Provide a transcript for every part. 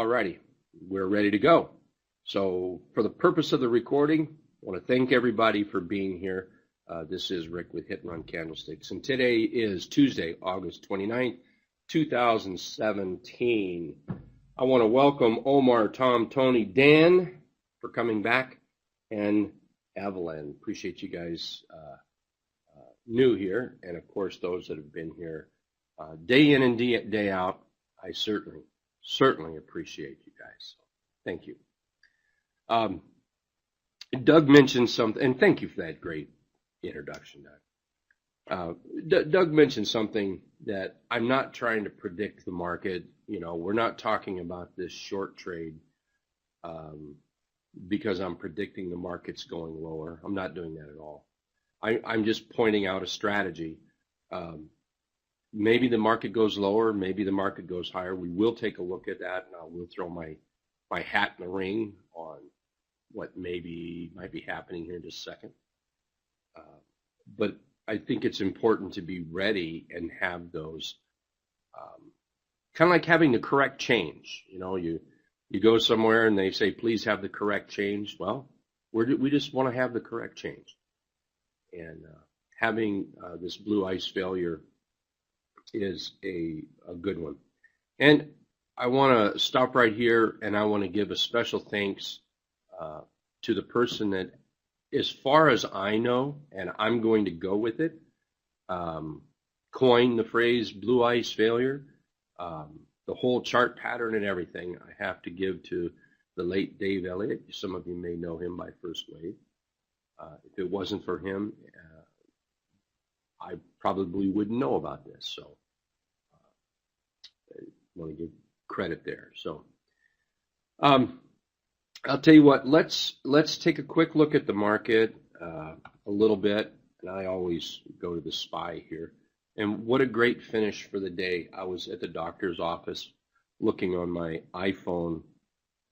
Alrighty, we're ready to go. So for the purpose of the recording, I want to thank everybody for being here. This is Rick with Hit and Run Candlesticks, and today is Tuesday, August 29th, 2017. I want to welcome Omar, Tom, Tony, Dan for coming back, and Evelyn. Appreciate you guys new here, and of course those that have been here day in and day out. I certainly appreciate you guys. Thank you. Doug mentioned something, and thank you for that great introduction, Doug. Doug mentioned something that I'm not trying to predict the market. You know, we're not talking about this short trade because I'm predicting the market's going lower. I'm not doing that at all. I'm just pointing out a strategy. Maybe the market goes lower, maybe the market goes higher. We will take a look at that, and I will throw my hat in the ring on what maybe might be happening here in just a second. But I think it's important to be ready and have those, kind of like having the correct change. You know, you go somewhere and they say, please have the correct change. Well, we just want to have the correct change. And having this blue ice failure is a good one. And I want to stop right here, and I want to give a special thanks to the person that, as far as I know, and I'm going to go with it, coined the phrase blue ice failure. The whole chart pattern and everything I have to give to the late Dave Elliott. Some of you may know him by First Wave. If it wasn't for him, I probably wouldn't know about this. So I want to give credit there. So I'll tell you what, let's take a quick look at the market a little bit. And I always go to the SPY here. And what a great finish for the day. I was at the doctor's office looking on my iPhone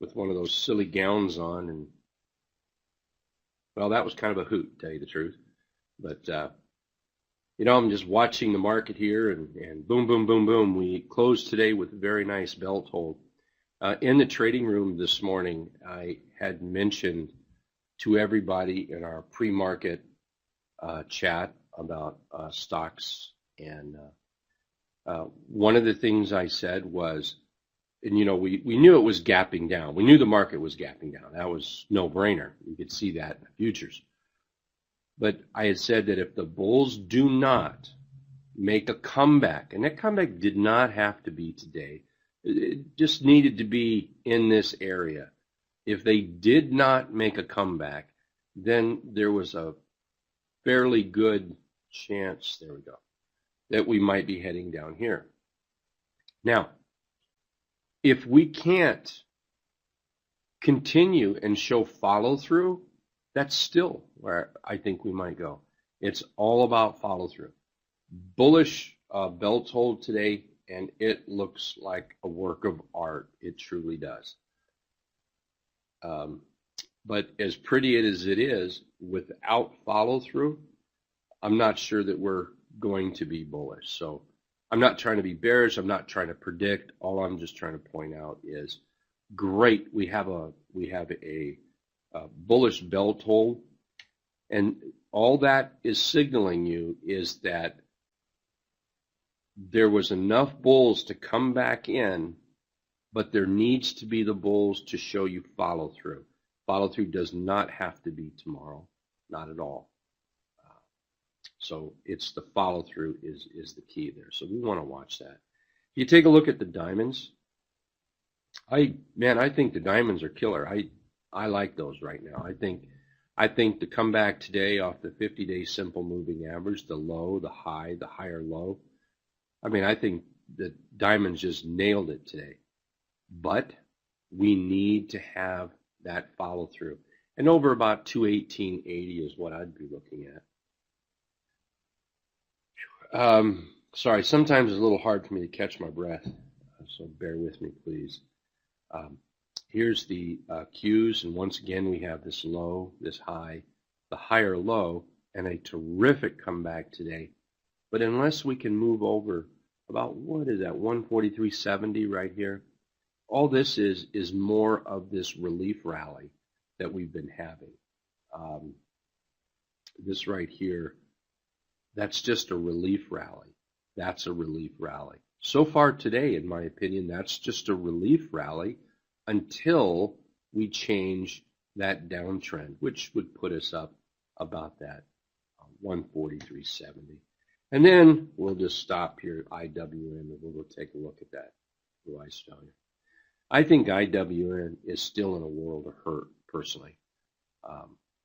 with one of those silly gowns on, and well, that was kind of a hoot, to tell you the truth. But you know, I'm just watching the market here, and boom, boom, boom, boom. We closed today with a very nice belt hold. In the trading room this morning, I had mentioned to everybody in our pre-market chat about stocks, and one of the things I said was, and you know, we knew it was gapping down. We knew the market was gapping down. That was no brainer. You could see that in the futures. But I had said that if the bulls do not make a comeback, and that comeback did not have to be today, it just needed to be in this area. If they did not make a comeback, then there was a fairly good chance, there we go, that we might be heading down here. Now, if we can't continue and show follow through, that's still where I think we might go. It's all about follow through. Bullish belt hold today, and it looks like a work of art. It truly does. But as pretty as it is, without follow through, I'm not sure that we're going to be bullish. So I'm not trying to be bearish. I'm not trying to predict. All I'm just trying to point out is, great, we have a bullish belt hold, and all that is signaling you is that there was enough bulls to come back in, but there needs to be the bulls to show you follow through. Follow through does not have to be tomorrow, not at all. So it's the follow through is the key there. So we want to watch that. If you take a look at the diamonds, I think the diamonds are killer. I like those right now. I think the comeback today off the 50-day simple moving average, the low, the high, the higher low. I mean, I think the diamonds just nailed it today. But we need to have that follow through. And over about 218.80 is what I'd be looking at. Sorry, sometimes it's a little hard for me to catch my breath, so bear with me, please. Here's the Qs, and once again we have this low, this high, the higher low, and a terrific comeback today. But unless we can move over about, what is that, 143.70 right here, all this is more of this relief rally that we've been having. This right here, that's just a relief rally. That's a relief rally. So far today, in my opinion, that's just a relief rally until we change that downtrend, which would put us up about that 143.70. And then we'll just stop here at IWM and we'll go take a look at that blue ice failure. I think IWM is still in a world of hurt, personally.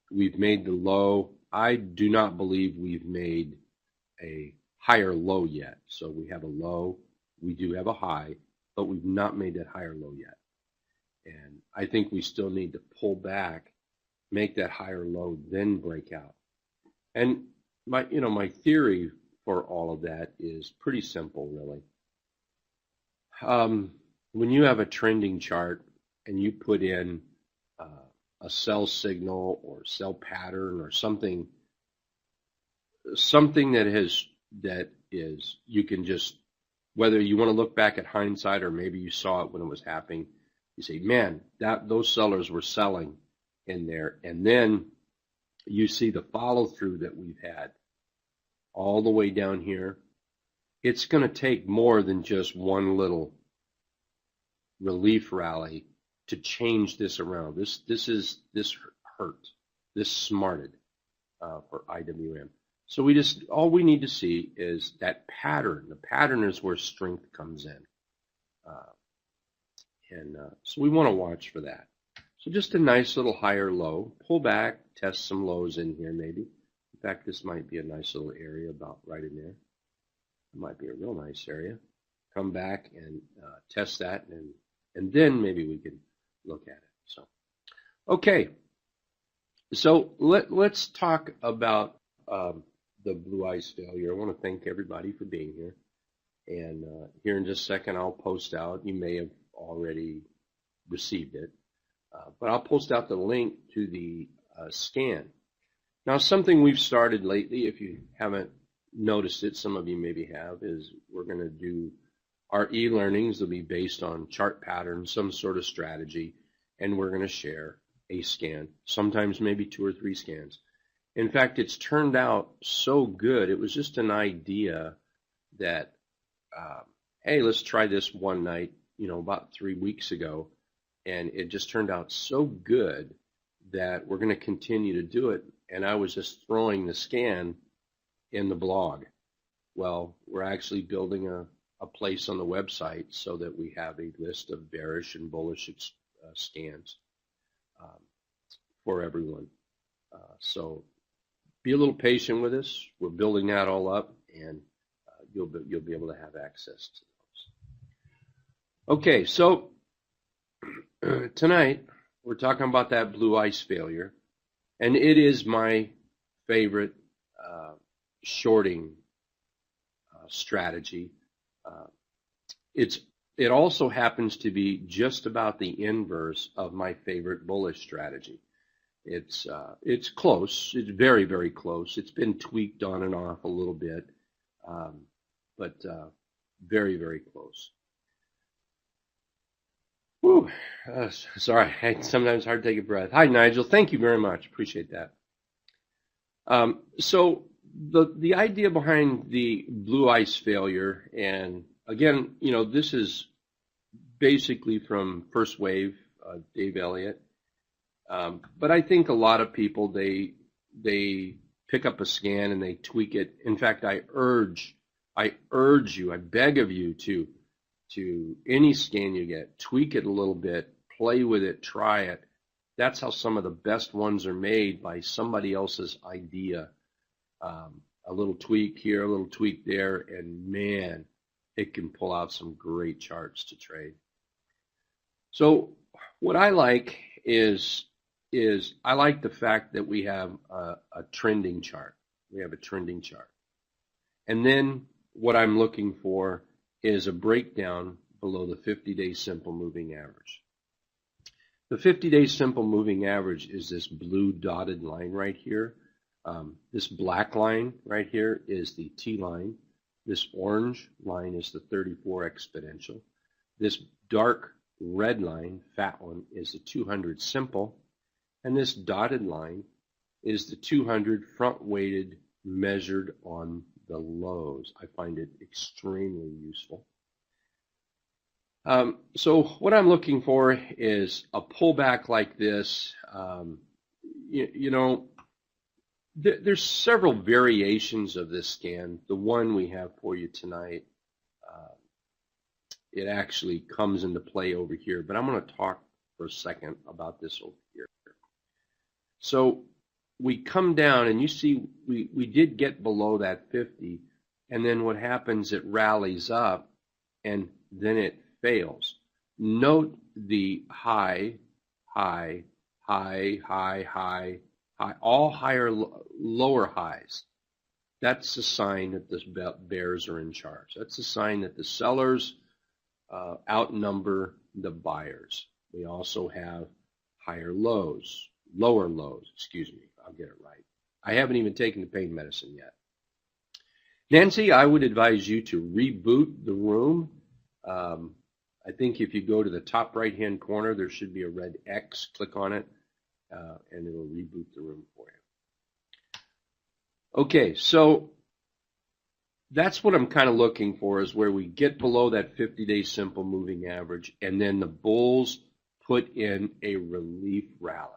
We've made the low. I do not believe we've made a higher low yet. So we have a low, we do have a high, but we've not made that higher low yet. And I think we still need to pull back, make that higher low, then break out. And my theory for all of that is pretty simple, really. When you have a trending chart and you put in a sell signal or sell pattern or something that is you can just, whether you want to look back at hindsight or maybe you saw it when it was happening, you say, man, those sellers were selling in there, and then you see the follow through that we've had all the way down here. It's going to take more than just one little relief rally to change this around. This hurt. This smarted for IWM. So all we need to see is that pattern. The pattern is where strength comes in. So we want to watch for that. So just a nice little higher low. Pull back, test some lows in here maybe. In fact, this might be a nice little area about right in there. It might be a real nice area. Come back and test that, and then maybe we can look at it. So, okay. So let's talk about the blue ice failure. I want to thank everybody for being here. And here in just a second, I'll post out. You may have already received it, but I'll post out the link to the scan. Now, something we've started lately, if you haven't noticed it, some of you maybe have, is we're going to do our e-learnings. They'll be based on chart patterns, some sort of strategy, and we're going to share a scan, sometimes maybe 2 or 3 scans. In fact, it's turned out so good. It was just an idea that, hey, let's try this one night, about 3 weeks ago, and it just turned out so good that we're going to continue to do it. And I was just throwing the scan in the blog. Well, we're actually building a place on the website so that we have a list of bearish and bullish scans for everyone. So be a little patient with us. We're building that all up, and you'll be able to have access to those. Okay, so tonight we're talking about that blue ice failure, and it is my favorite shorting strategy. It also happens to be just about the inverse of my favorite bullish strategy. It's close. It's very, very close. It's been tweaked on and off a little bit, but very, very close. Whew. Sorry, sometimes hard to take a breath. Hi, Nigel. Thank you very much. Appreciate that. So the idea behind the blue ice failure, and again, this is basically from First Wave, Dave Elliott. But I think a lot of people, they pick up a scan and they tweak it. In fact, I urge you, I beg of you to any scan you get, tweak it a little bit, play with it, try it. That's how some of the best ones are made, by somebody else's idea. A little tweak here, a little tweak there, and man, it can pull out some great charts to trade. So what I like is I like the fact that we have a trending chart. We have a trending chart. And then what I'm looking for is a breakdown below the 50-day simple moving average. The 50-day simple moving average is this blue dotted line right here. This black line right here is the T line. This orange line is the 34 exponential. This dark red line, fat one, is the 200 simple, and this dotted line is the 200 front-weighted measured on the lows. I find it extremely useful. So what I'm looking for is a pullback like this. There's several variations of this scan. The one we have for you tonight, it actually comes into play over here, but I'm going to talk for a second about this over here. So we come down, and you see we did get below that 50, and then what happens, it rallies up, and then it fails. Note the high, high, high, high, high, high, all higher, lower highs. That's a sign that the bears are in charge. That's a sign that the sellers outnumber the buyers. We also have higher lows, lower lows, excuse me, I'll get it right. I haven't even taken the pain medicine yet. Nancy, I would advise you to reboot the room. I think if you go to the top right-hand corner, there should be a red X. Click on it, and it'll reboot the room for you. Okay, so that's what I'm kind of looking for, is where we get below that 50-day simple moving average, and then the bulls put in a relief rally.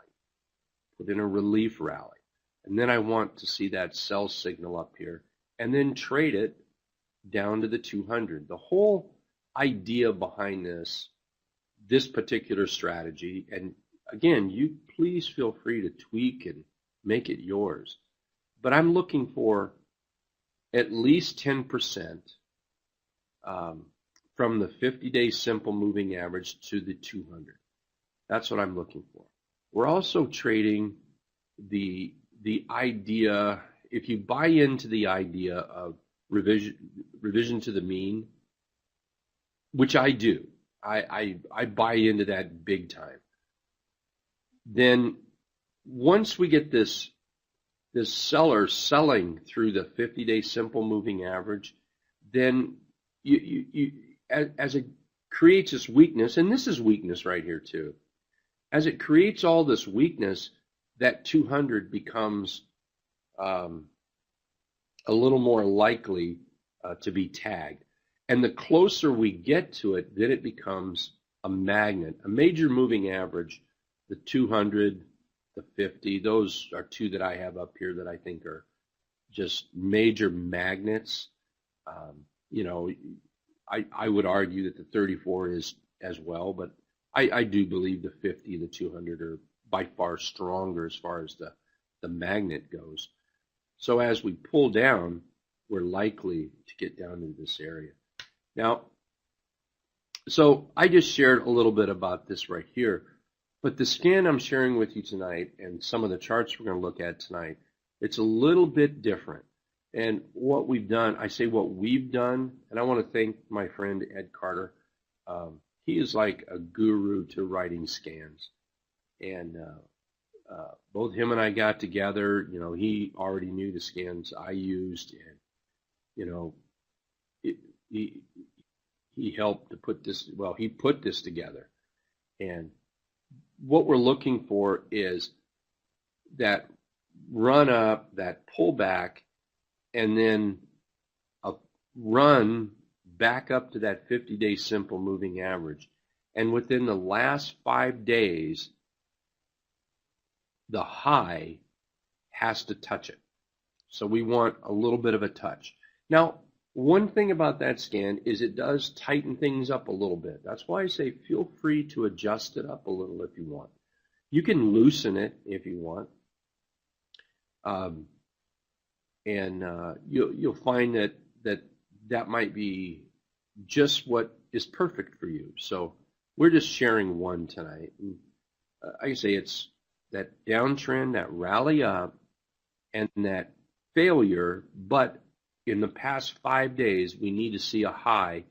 And then I want to see that sell signal up here, and then trade it down to the 200. The whole idea behind this particular strategy, and again, you please feel free to tweak and make it yours, but I'm looking for at least 10% from the 50-day simple moving average to the 200. That's what I'm looking for. We're also trading the idea, if you buy into the idea of revision to the mean, which I do, I buy into that big time. Then once we get this seller selling through the 50-day simple moving average, then as it creates this weakness, and this is weakness right here too, as it creates all this weakness, that 200 becomes a little more likely to be tagged. And the closer we get to it, then it becomes a magnet. A major moving average, the 200, the 50, those are two that I have up here that I think are just major magnets. I would argue that the 34 is as well, but I do believe the 50 and the 200 are by far stronger as far as the magnet goes. So as we pull down, we're likely to get down into this area. Now, so I just shared a little bit about this right here, but the scan I'm sharing with you tonight and some of the charts we're going to look at tonight, it's a little bit different. And what we've done, I say what we've done, and I want to thank my friend Ed Carter. He is like a guru to writing scans. And both him and I got together. He already knew the scans I used, and he helped to put this. Well, he put this together, and what we're looking for is that run up, that pullback, and then a run back up to that 50-day simple moving average. And within the last 5 days, the high has to touch it. So we want a little bit of a touch. Now, one thing about that scan is it does tighten things up a little bit. That's why I say feel free to adjust it up a little if you want. You can loosen it if you want. You'll find that might be just what is perfect for you. So we're just sharing one tonight. And, I say it's that downtrend, that rally up, and that failure, but in the past 5 days, we need to see a high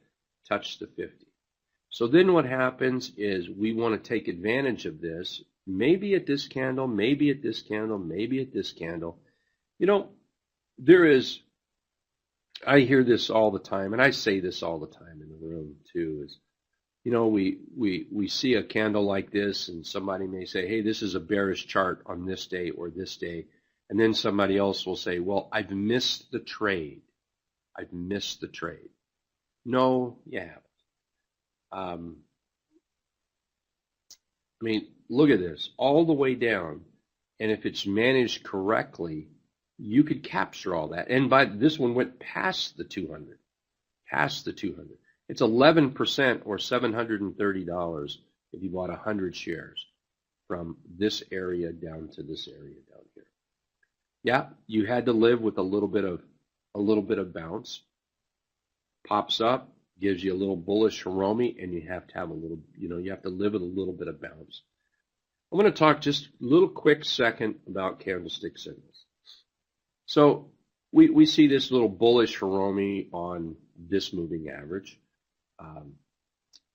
touch the 50. So then what happens is we want to take advantage of this, maybe at this candle, maybe at this candle, maybe at this candle. I hear this all the time, and I say this all the time in the room too, is we see a candle like this, and somebody may say, hey, this is a bearish chart on this day or this day. And then somebody else will say, well, I've missed the trade. I've missed the trade. No, you haven't. Look at this, all the way down. And if it's managed correctly, you could capture all that. And this one went past the 200, past the 200. It's 11% or $730 if you bought 100 shares from this area down to this area down here. Yeah, you had to live with a little bit of bounce. Pops up, gives you a little bullish Hiromi, and you have to have a little, you have to live with a little bit of bounce. I'm going to talk just a little quick second about candlestick signals. So we see this little bullish Hiromi on this moving average.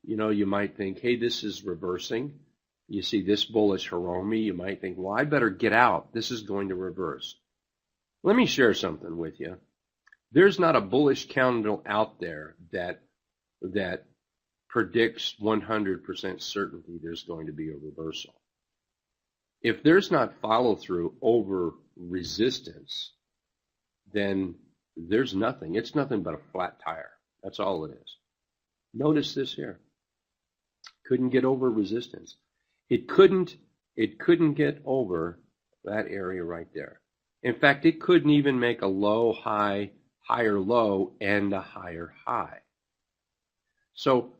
You might think, hey, this is reversing. You see this bullish Hiromi, you might think, well, I better get out. This is going to reverse. Let me share something with you. There's not a bullish candle out there that predicts 100% certainty there's going to be a reversal. If there's not follow through over resistance, then there's nothing. It's nothing but a flat tire. That's all it is. Notice this here. Couldn't get over resistance. It couldn't get over that area right there. In fact, it couldn't even make a low, high, higher low, and a higher high. So,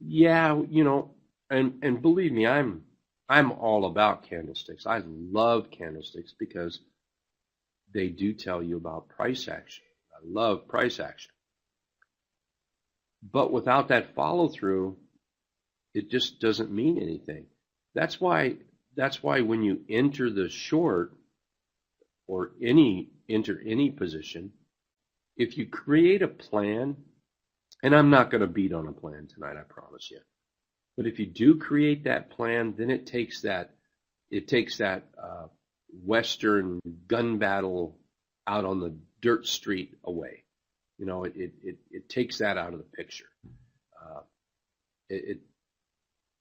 yeah, and believe me, I'm all about candlesticks. I love candlesticks because they do tell you about price action. I love price action. But without that follow through, it just doesn't mean anything. That's why when you enter the short or enter any position, if you create a plan, and I'm not going to beat on a plan tonight, I promise you. But if you do create that plan, then it takes that Western gun battle out on the dirt street away. It takes that out of the picture.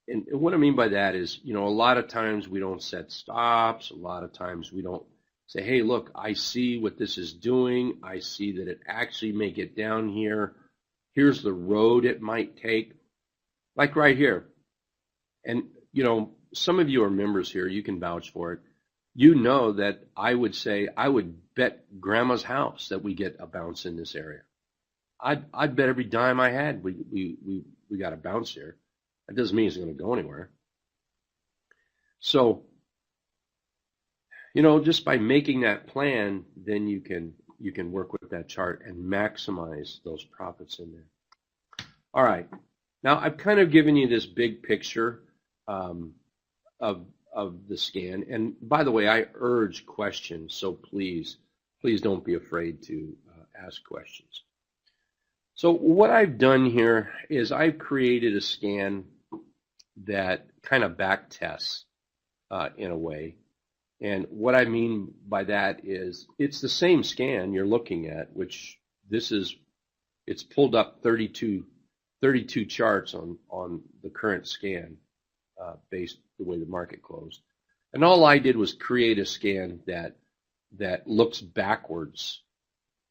And what I mean by that is, a lot of times we don't set stops. A lot of times we don't say, hey, look, I see what this is doing. I see that it actually may get down here. Here's the road it might take. Like right here. And, some of you are members here. You can vouch for it. You know that I would bet grandma's house that we get a bounce in this area. I'd bet every dime I had we got a bounce here. That doesn't mean it's going to go anywhere. So, just by making that plan, then you can work with that chart and maximize those profits in there. All right. Now, I've kind of given you this big picture of the scan. And by the way, I urge questions, so please don't be afraid to ask questions. So what I've done here is I've created a scan that kind of back tests in a way. And what I mean by that is it's the same scan you're looking at, which it's pulled up 32 charts on the current scan based the way the market closed. And all I did was create a scan that looks backwards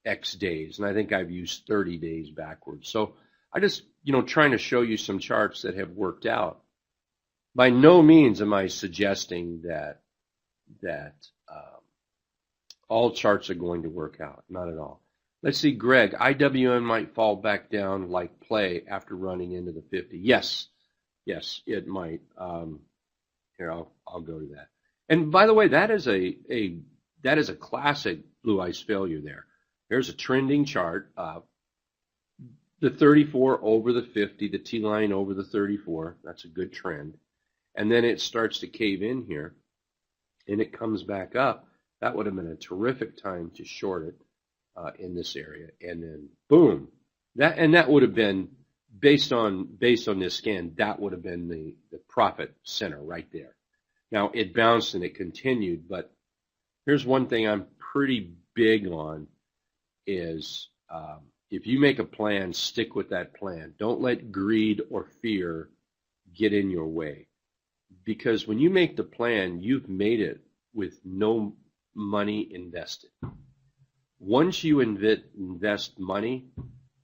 X days. And I think I've used 30 days backwards. So I just, trying to show you some charts that have worked out. By no means am I suggesting that all charts are going to work out. Not at all. Let's see, Greg, IWM might fall back down like play after running into the 50. Yes, it might. Here, I'll go to that. And by the way, that is a classic blue ice failure there. There's a trending chart. The 34 over the 50, the T line over the 34. That's a good trend. And then it starts to cave in here, and it comes back up. That would have been a terrific time to short it in this area. And then boom, that would have been based on this scan. That would have been the profit center right there. Now it bounced and it continued, but here's one thing I'm pretty big on is if you make a plan, stick with that plan. Don't let greed or fear get in your way. Because when you make the plan, you've made it with no money invested. Once you invest money,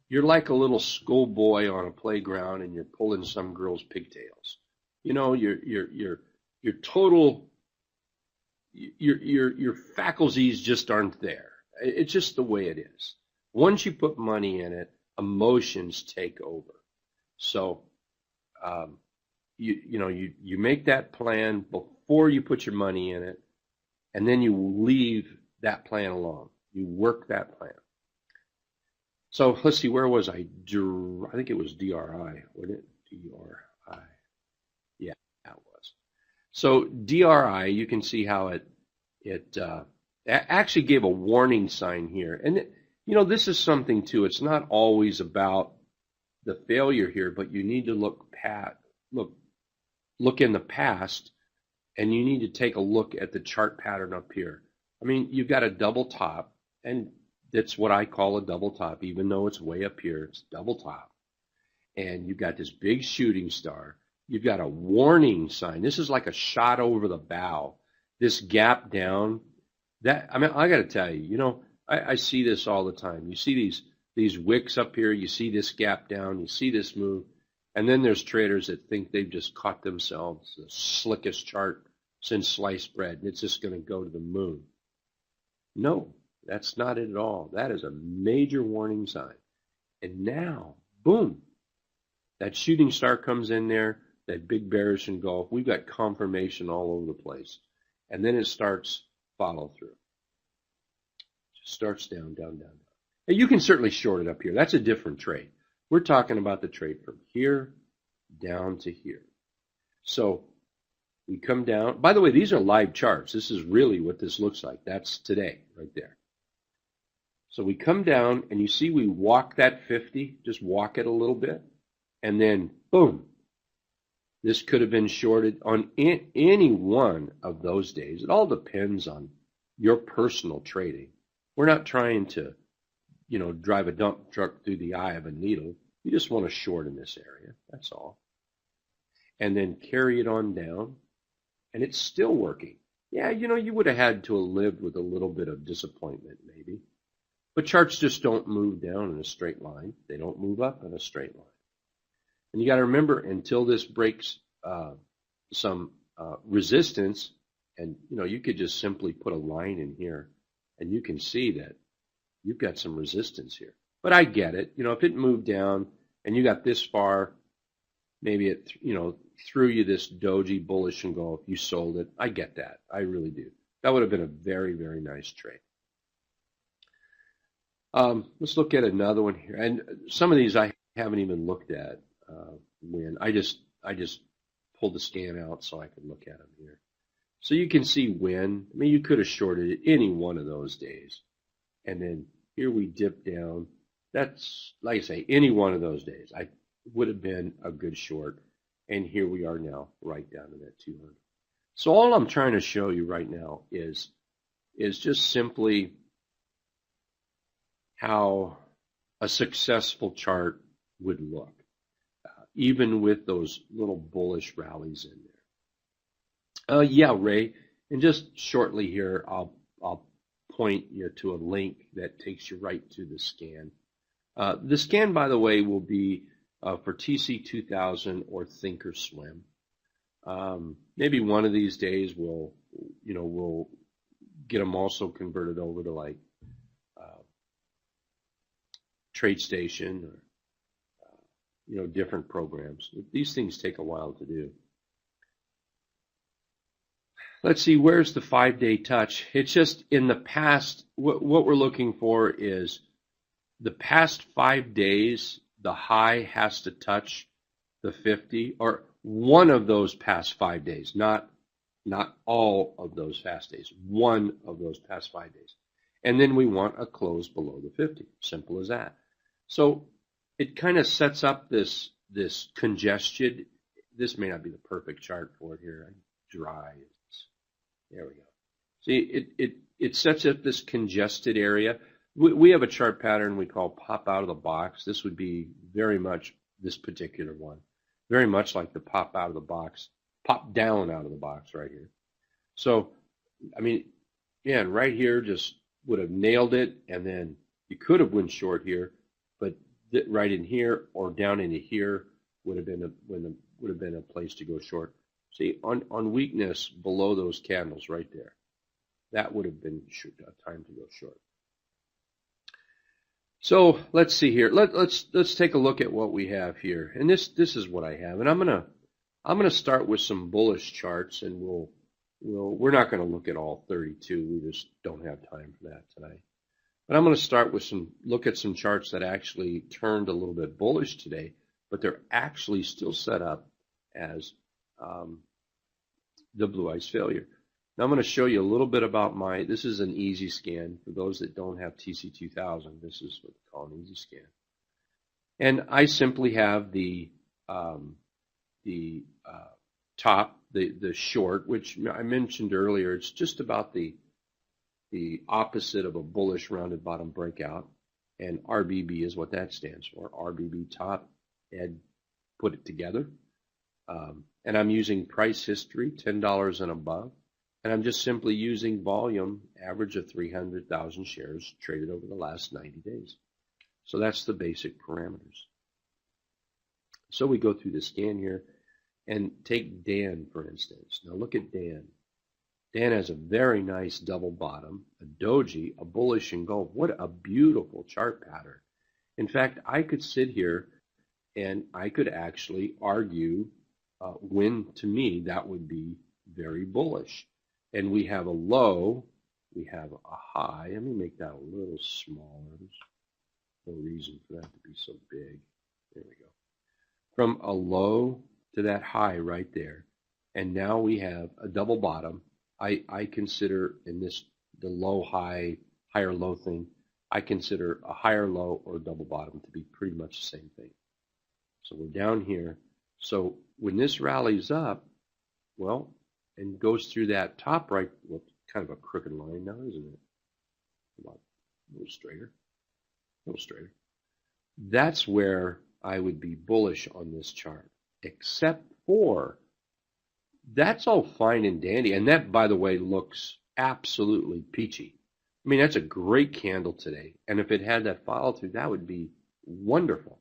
you're like a little schoolboy on a playground and you're pulling some girl's pigtails. You know, your total, your faculties just aren't there. It's just the way it is. Once you put money in it, emotions take over. So, you make that plan before you put your money in it, and then you leave that plan alone. You work that plan. So let's see, where was I? I think it was DRI, wasn't it? DRI. Yeah, that was. So DRI, you can see how it actually gave a warning sign here. And, this is something too. It's not always about the failure here, but you need to look in the past, and you need to take a look at the chart pattern up here. I mean, you've got a double top, and that's what I call a double top, even though it's way up here, it's double top. And you've got this big shooting star. You've got a warning sign. This is like a shot over the bow. This gap down, I got to tell you, I see this all the time. You see these wicks up here, you see this gap down, you see this move, and then there's traders that think they've just caught themselves the slickest chart since sliced bread, and it's just going to go to the moon. No, that's not it at all. That is a major warning sign. And now, boom, that shooting star comes in there, that big bearish engulf. We've got confirmation all over the place. And then it starts follow through. Just starts down, down, down, down. And you can certainly short it up here. That's a different trade. We're talking about the trade from here down to here. So we come down. By the way, these are live charts. This is really what this looks like. That's today right there. So we come down, and you see we walk that 50, just walk it a little bit, and then boom. This could have been shorted on any one of those days. It all depends on your personal trading. We're not trying to, drive a dump truck through the eye of a needle. You just want to short in this area. That's all. And then carry it on down, and it's still working. Yeah, you would have had to have lived with a little bit of disappointment maybe. But charts just don't move down in a straight line. They don't move up in a straight line. And you got to remember, until this breaks some resistance, and you could just simply put a line in here, and you can see that you've got some resistance here. But I get it. If it moved down and you got this far, maybe it threw you this doji bullish engulf, you sold it. I get that. I really do. That would have been a very, very nice trade. Let's look at another one here. And some of these I haven't even looked at when I just pulled the scan out so I could look at them here. So you can see when. You could have shorted it any one of those days. And then here we dip down. That's, like I say, any one of those days. I would have been a good short. And here we are now, right down to that 200. So all I'm trying to show you right now is just simply how a successful chart would look, even with those little bullish rallies in there. Yeah, Ray, and just shortly here, I'll point you to a link that takes you right to the scan. The scan, by the way, will be for TC2000 or Thinkorswim. Maybe one of these days we'll get them also converted over to like TradeStation or different programs. These things take a while to do. Let's see, where's the 5-day touch? It's just in the past, what we're looking for is the past 5 days, the high has to touch the 50, or one of those past 5 days, not all of those fast days, one of those past 5 days. And then we want a close below the 50, simple as that. So it kind of sets up this congested, this may not be the perfect chart for it here, dry. There we go. See, it sets up this congested area. we have a chart pattern we call pop out of the box. This would be very much this particular one, very much like the pop out of the box, pop down out of the box right here. So, I mean, yeah, right here just would have nailed it, and then you could have went short here, but right in here or down into here would have been a place to go short. See, on weakness below those candles right there, that would have been a time to go short. So let's see here. Let's take a look at what we have here, and this is what I have, and I'm gonna start with some bullish charts, and we're not gonna look at all 32. We just don't have time for that tonight. But I'm gonna start with look at some charts that actually turned a little bit bullish today, but they're actually still set up as the blue ice failure. Now I'm going to show you a little bit about this is an easy scan. For those that don't have TC2000, this is what they call an easy scan. And I simply have the top, the short, which I mentioned earlier. It's just about the opposite of a bullish rounded bottom breakout. And RBB is what that stands for. RBB top, and put it together. And I'm using price history, $10 and above. And I'm just simply using volume, average of 300,000 shares traded over the last 90 days. So that's the basic parameters. So we go through the scan here and take Dan, for instance. Now look at Dan. Dan has a very nice double bottom, a doji, a bullish engulf. What a beautiful chart pattern. In fact, I could sit here and I could actually argue when, to me, that would be very bullish. And we have a low, we have a high. Let me make that a little smaller. There's no reason for that to be so big. There we go. From a low to that high right there. And now we have a double bottom. I consider in this, the low, high, higher low thing, I consider a higher low or a double bottom to be pretty much the same thing. So we're down here. So when this rallies up, well, and goes through that top right, well, kind of a crooked line now, isn't it? About a little straighter, a little straighter. That's where I would be bullish on this chart, except for that's all fine and dandy. And that, by the way, looks absolutely peachy. I mean, that's a great candle today. And if it had that follow through, that would be wonderful.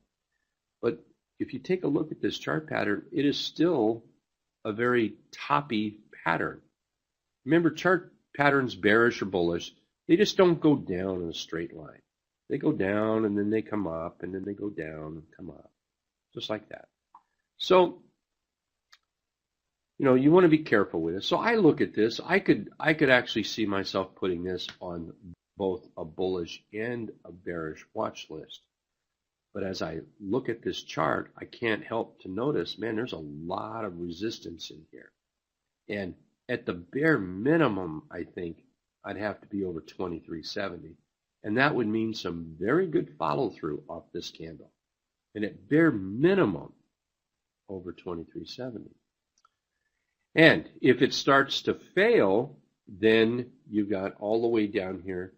But if you take a look at this chart pattern, it is still a very toppy pattern. Remember, chart patterns, bearish or bullish, they just don't go down in a straight line. They go down and then they come up and then they go down and come up, just like that. So, you know, you want to be careful with it. So I look at this. I could actually see myself putting this on both a bullish and a bearish watch list. But as I look at this chart, I can't help to notice, man, there's a lot of resistance in here. And at the bare minimum, I think I'd have to be over 2370. And that would mean some very good follow through off this candle. And at bare minimum, over 2370. And if it starts to fail, then you've got all the way down here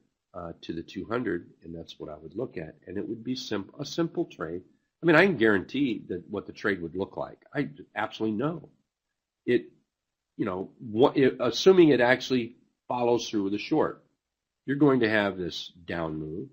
to the 200, and that's what I would look at. And it would be a simple trade. I mean, I can guarantee that what the trade would look like. I absolutely know it. You know, assuming it actually follows through with a short, you're going to have this down move,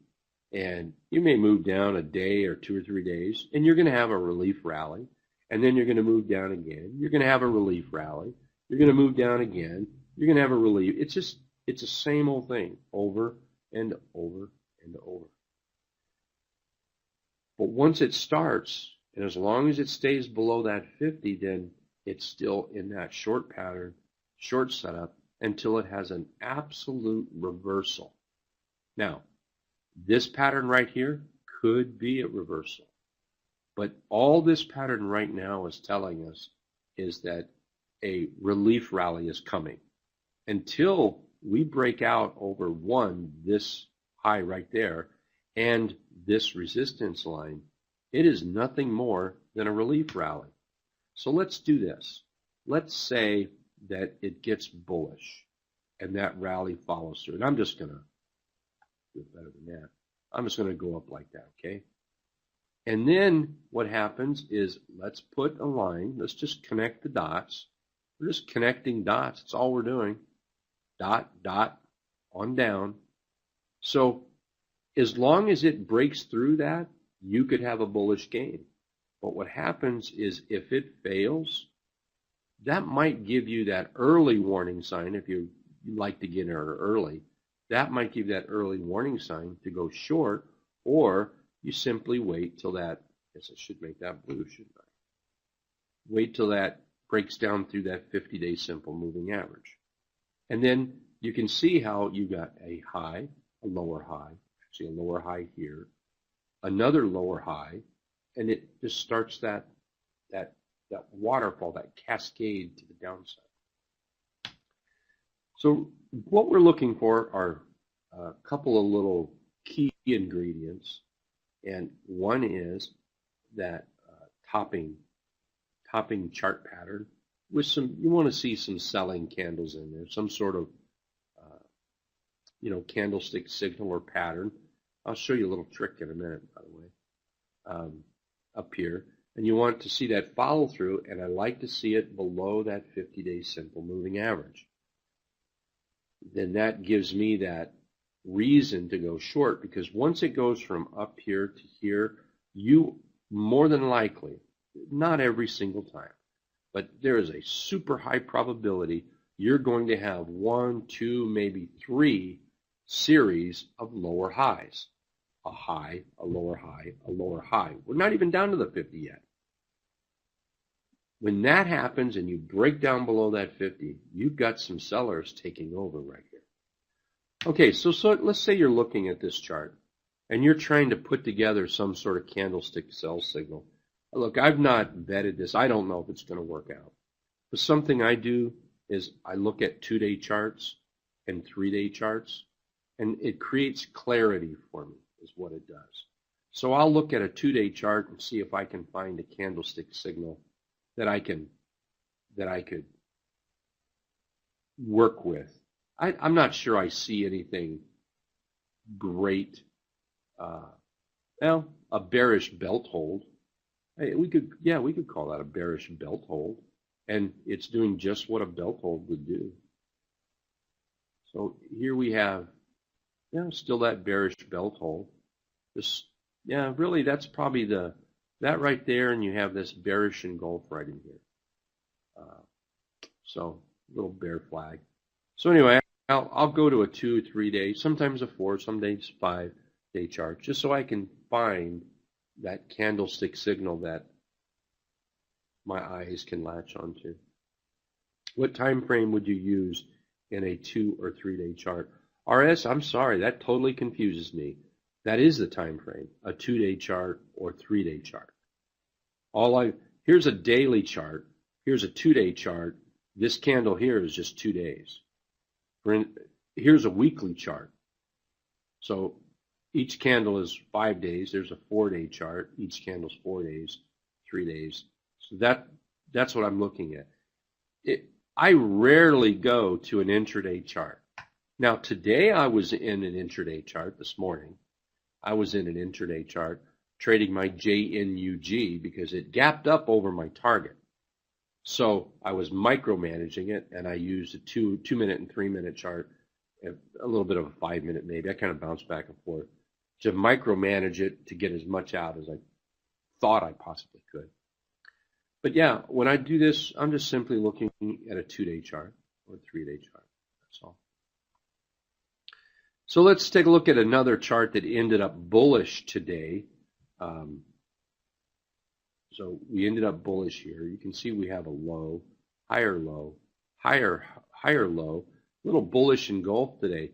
and you may move down a day or 2 or 3 days, and you're going to have a relief rally, and then you're going to move down again. You're going to have a relief rally. You're going to move down again. You're going to have a relief. It's the same old thing over and over and over. But once it starts, and as long as it stays below that 50, then it's still in that short pattern, short setup, until it has an absolute reversal. Now, this pattern right here could be a reversal. But all this pattern right now is telling us is that a relief rally is coming. Until we break out over this high right there, and this resistance line, it is nothing more than a relief rally. So let's do this. Let's say that it gets bullish and that rally follows through. And I'm just going to do it better than that. I'm just going to go up like that, okay? And then what happens is let's put a line. Let's just connect the dots. We're just connecting dots. That's all we're doing. Dot, dot, on down. So as long as it breaks through that, you could have a bullish gain. But what happens is if it fails, that might give you that early warning sign. If you like to get in early, that might give that early warning sign to go short, or you simply wait till that, I guess I should make that blue, shouldn't I? Wait till that breaks down through that 50-day simple moving average. And then you can see how you got a high, a lower high, see a lower high here, another lower high, and it just starts that waterfall, that cascade to the downside. So what we're looking for are a couple of little key ingredients, and one is that topping chart pattern with some, you want to see some selling candles in there, some sort of candlestick signal or pattern. I'll show you a little trick in a minute, by the way, up here. And you want to see that follow through, and I like to see it below that 50-day simple moving average. Then that gives me that reason to go short, because once it goes from up here to here, you more than likely, not every single time, but there is a super high probability you're going to have 1, 2, maybe 3 series of lower highs. A high, a lower high, a lower high. We're not even down to the 50 yet. When that happens and you break down below that 50, you've got some sellers taking over right here. Okay, so let's say you're looking at this chart and you're trying to put together some sort of candlestick sell signal. Look, I've not vetted this. I don't know if it's going to work out. But something I do is I look at 2-day charts and 3-day charts, and it creates clarity for me, is what it does. So I'll look at a 2-day chart and see if I can find a candlestick signal that I could work with. I'm not sure I see anything great. Well, a bearish belt hold. We could call that a bearish belt hold, and it's doing just what a belt hold would do. So here we have, still that bearish belt hold. Really, that's probably that right there, and you have this bearish engulf right in here. So little bear flag. So anyway, I'll go to a 2, 3-day, sometimes a 4, some days 5-day chart, just so I can find that candlestick signal that my eyes can latch onto. What time frame would you use in a 2 or 3-day chart? RS, I'm sorry, that totally confuses me. That is the time frame, a 2-day chart or 3-day chart. Here's a daily chart, here's a 2-day chart. This candle here is just 2 days. Here's a weekly chart. So each candle is 5 days. There's a 4-day chart. Each candle's 4 days, 3 days. So that's what I'm looking at. I rarely go to an intraday chart. Now today I was in an intraday chart this morning. I was in an intraday chart trading my JNUG because it gapped up over my target. So I was micromanaging it, and I used a 2-minute and 3-minute chart, a little bit of a 5-minute maybe. I kind of bounced back and forth to micromanage it to get as much out as I thought I possibly could. But yeah, when I do this, I'm just simply looking at a 2-day chart or a 3-day chart. That's all. So let's take a look at another chart that ended up bullish today. So we ended up bullish here. You can see we have a low, higher low, higher low, little bullish engulf today.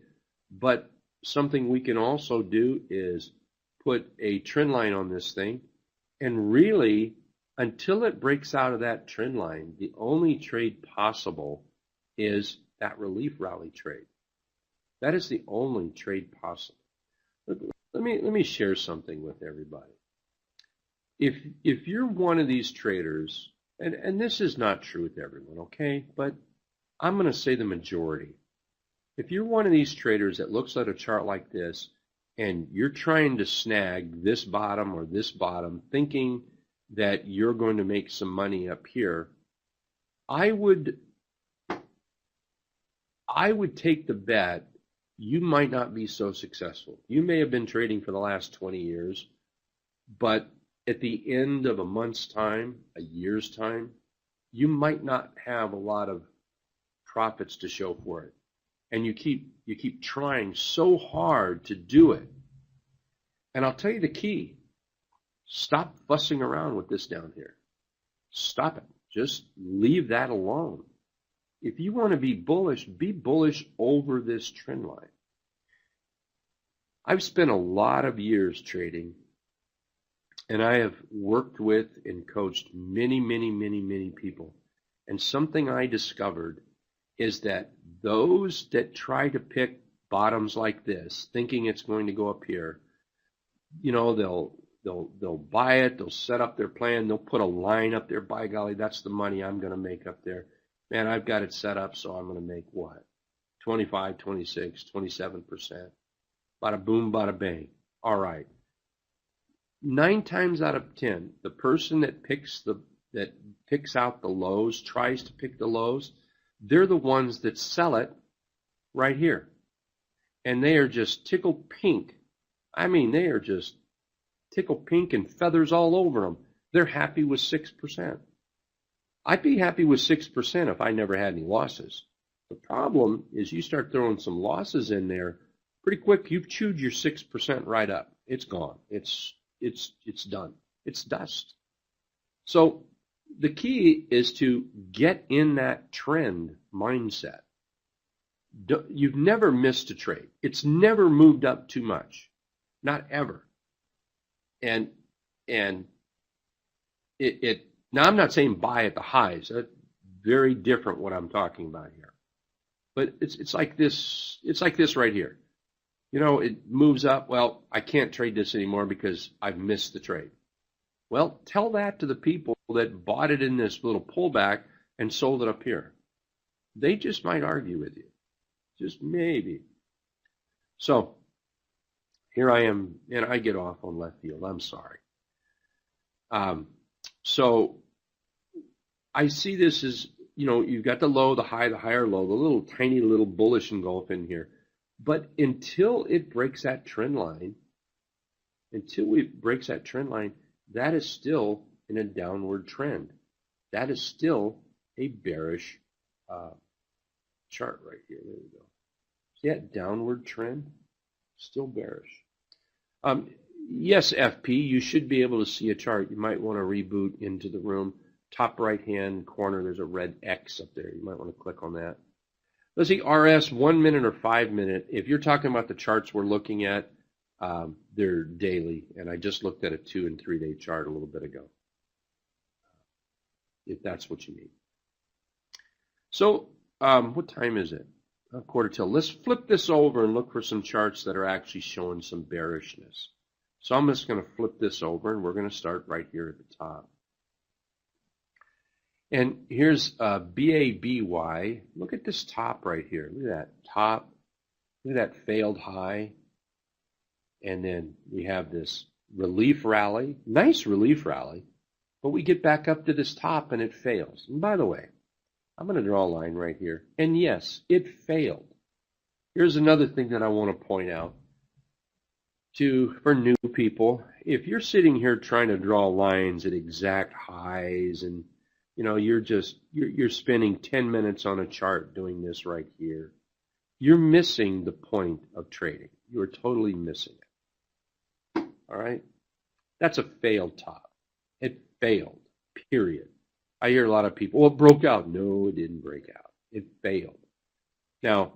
But something we can also do is put a trend line on this thing, and really, until it breaks out of that trend line, the only trade possible is that relief rally trade. That is the only trade possible. Let me share something with everybody. If you're one of these traders, and this is not true with everyone, okay, but I'm going to say the majority. If you're one of these traders that looks at a chart like this and you're trying to snag this bottom or this bottom, thinking that you're going to make some money up here, I would take the bet you might not be so successful. You may have been trading for the last 20 years, but at the end of a month's time, a year's time, you might not have a lot of profits to show for it. And you keep trying so hard to do it. And I'll tell you the key. Stop fussing around with this down here. Stop it. Just leave that alone. If you want to be bullish over this trend line. I've spent a lot of years trading, and I have worked with and coached many, many, many, many people. And something I discovered is that those that try to pick bottoms like this, thinking it's going to go up here, you know, they'll buy it, they'll set up their plan, they'll put a line up there, by golly, that's the money I'm going to make up there. Man, I've got it set up, so I'm going to make what? 25, 26, 27%. Bada boom, bada bang. All right. 9 times out of 10, the person that picks out the lows, tries to pick the lows, they're the ones that sell it right here. And they are just tickled pink. I mean, they are just tickled pink and feathers all over them. They're happy with 6%. I'd be happy with 6% if I never had any losses. The problem is you start throwing some losses in there, pretty quick you've chewed your 6% right up. It's gone. It's done. It's dust. So the key is to get in that trend mindset. You've never missed a trade. It's never moved up too much. Not ever. And it now I'm not saying buy at the highs. That's very different what I'm talking about here. But it's like this right here. You know, it moves up. Well, I can't trade this anymore because I've missed the trade. Well, tell that to the people that bought it in this little pullback and sold it up here. They just might argue with you. Just maybe. So here I am, and I get off on left field. I'm sorry. So I see this as, you know, you've got the low, the high, the higher low, the little tiny little bullish engulf in here. But until it breaks that trend line, that is still in a downward trend. That is still a bearish chart right here. There we go. See that downward trend? Still bearish. Yes, FP, you should be able to see a chart. You might want to reboot into the room. Top right-hand corner, there's a red X up there. You might want to click on that. Let's see, RS, 1 minute or 5 minute. If you're talking about the charts we're looking at, they're daily, and I just looked at a 2 and 3 day chart a little bit ago, if that's what you need. So, what time is it? A quarter till. Let's flip this over and look for some charts that are actually showing some bearishness. So I'm just going to flip this over, and we're going to start right here at the top. And here's BABY. Look at this top right here. Look at that top. Look at that failed high. And then we have this relief rally. Nice relief rally. But we get back up to this top and it fails. And by the way, I'm going to draw a line right here. And yes, it failed. Here's another thing that I want to point out for new people. If you're sitting here trying to draw lines at exact highs and you know, you're spending 10 minutes on a chart doing this right here, you're missing the point of trading. You're totally missing it. All right? That's a failed top. It failed, period. I hear a lot of people, well, it broke out. No, it didn't break out. It failed. Now,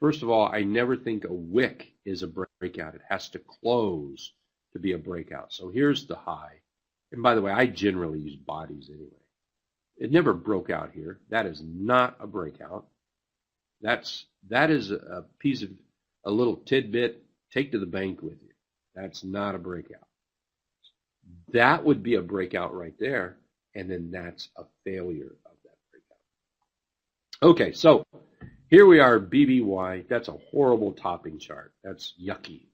first of all, I never think a wick is a breakout. It has to close to be a breakout. So here's the high. And by the way, I generally use bodies anyway. It never broke out here. That is not a breakout. That is a piece of a little tidbit. Take to the bank with you. That's not a breakout. That would be a breakout right there, and then that's a failure of that breakout. Okay, so here we are, BBY. That's a horrible topping chart. That's yucky.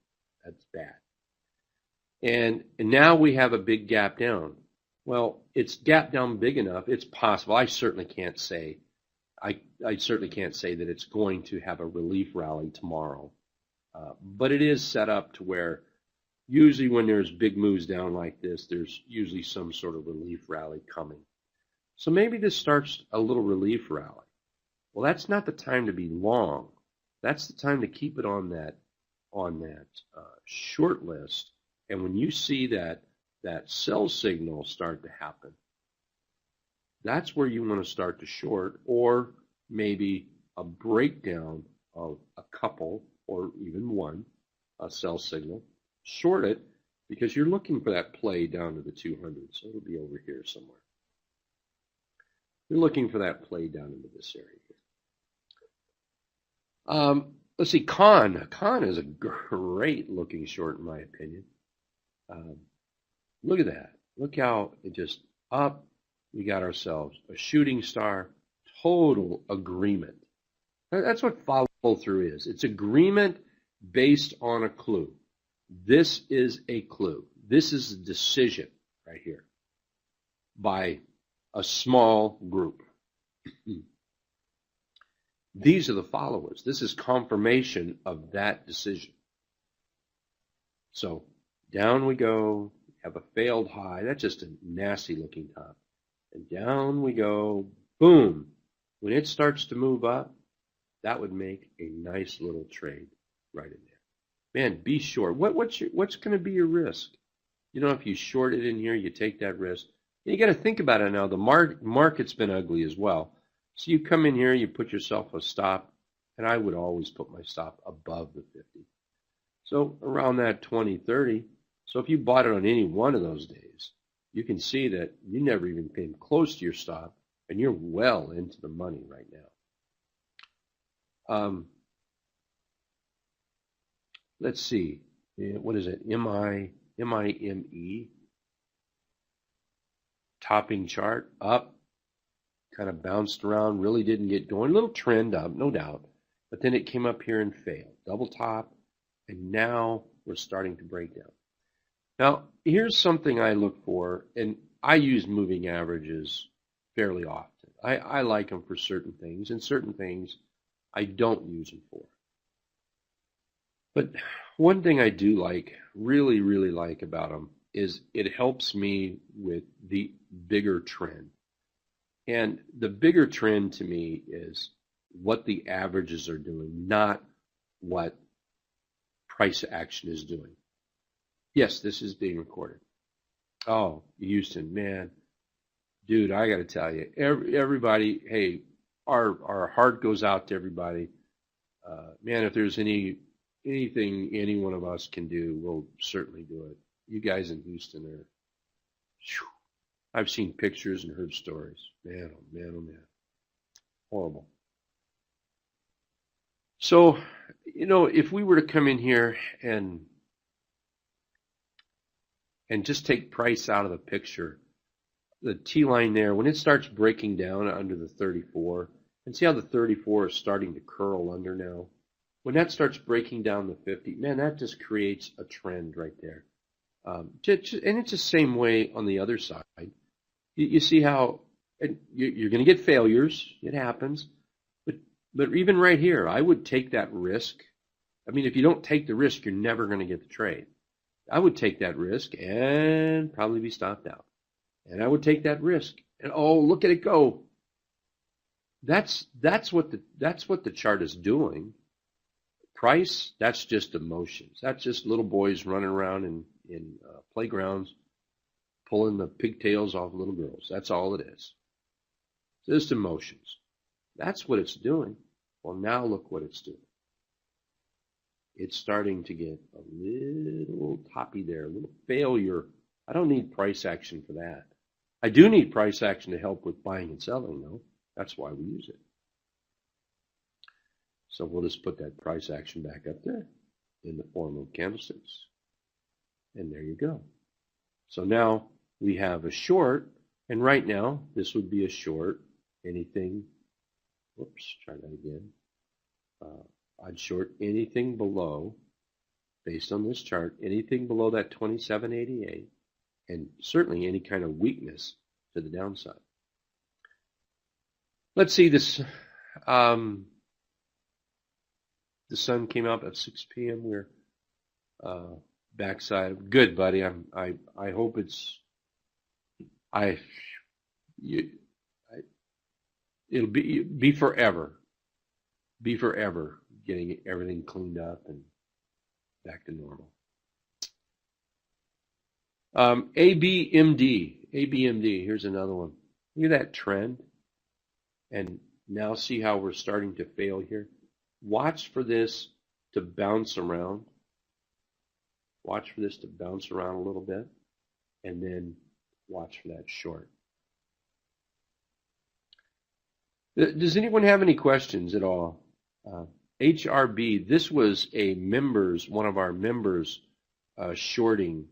That's bad. And now we have a big gap down. Well, it's gap down big enough. It's possible. I certainly can't say. I certainly can't say that it's going to have a relief rally tomorrow. But it is set up to where usually when there's big moves down like this, there's usually some sort of relief rally coming. So maybe this starts a little relief rally. Well, that's not the time to be long. That's the time to keep it on that short list. And when you see that sell signal start to happen, that's where you want to start to short, or maybe a breakdown of a couple or even one, a sell signal. Short it because you're looking for that play down to the 200. So it'll be over here somewhere. You're looking for that play down into this area here. Let's see, Con. Con is a great looking short in my opinion. Look at that. Look how it just up. We got ourselves a shooting star. Total agreement. That's what follow through is. It's agreement based on a clue. This is a clue. This is a decision right here by a small group. These are the followers. This is confirmation of that decision. So down we go. Have a failed high. That's just a nasty looking top. And down we go. Boom. When it starts to move up, that would make a nice little trade right in there. Man, be short. What's going to be your risk? You know, if you short it in here, you take that risk. And you got to think about it now. The market's been ugly as well. So you come in here, you put yourself a stop, and I would always put my stop above the 50. So around that 20, 30. So if you bought it on any one of those days, you can see that you never even came close to your stop, and you're well into the money right now. Let's see. What is it? MIME. Topping chart up. Kind of bounced around. Really didn't get going. A little trend up, no doubt. But then it came up here and failed. Double top. And now we're starting to break down. Now, here's something I look for. And I use moving averages fairly often. I like them for certain things, and certain things I don't use them for. But one thing I do like, really, really like about them is it helps me with the bigger trend. And the bigger trend to me is what the averages are doing, not what price action is doing. Yes, this is being recorded. Oh, Houston, man. Dude, I got to tell you, everybody, hey, our heart goes out to everybody. Man, if there's anything any one of us can do, we'll certainly do it. You guys in Houston are, whew, I've seen pictures and heard stories. Man, oh man, oh man. Horrible. So, you know, if we were to come in here and just take price out of the picture, the T line there, when it starts breaking down under the 34, and see how the 34 is starting to curl under now? When that starts breaking down the 50, man, that just creates a trend right there. And it's the same way on the other side. You see how you're going to get failures. It happens. But even right here, I would take that risk. I mean, if you don't take the risk, you're never going to get the trade. I would take that risk and probably be stopped out. And I would take that risk. And oh, look at it go. That's what the chart is doing. Price, that's just emotions. That's just little boys running around in playgrounds, pulling the pigtails off little girls. That's all it is. Just emotions. That's what it's doing. Well, now look what it's doing. It's starting to get a little toppy there, a little failure. I don't need price action for that. I do need price action to help with buying and selling, though. That's why we use it. So we'll just put that price action back up there in the form of candlesticks. And there you go. So now we have a short, and right now this would be a short. Anything, whoops, try that again. I'd short anything below based on this chart, anything below that 2788, and certainly any kind of weakness to the downside. Let's see this. The sun came up at 6 p.m. We're backside. Good, buddy. I hope it's. It'll be forever. Be forever getting everything cleaned up and back to normal. ABMD. Here's another one. Look at that trend. And now see how we're starting to fail here. Watch for this to bounce around. Watch for this to bounce around a little bit. And then watch for that short. Does anyone have any questions at all? HRB, this was one of our members shorting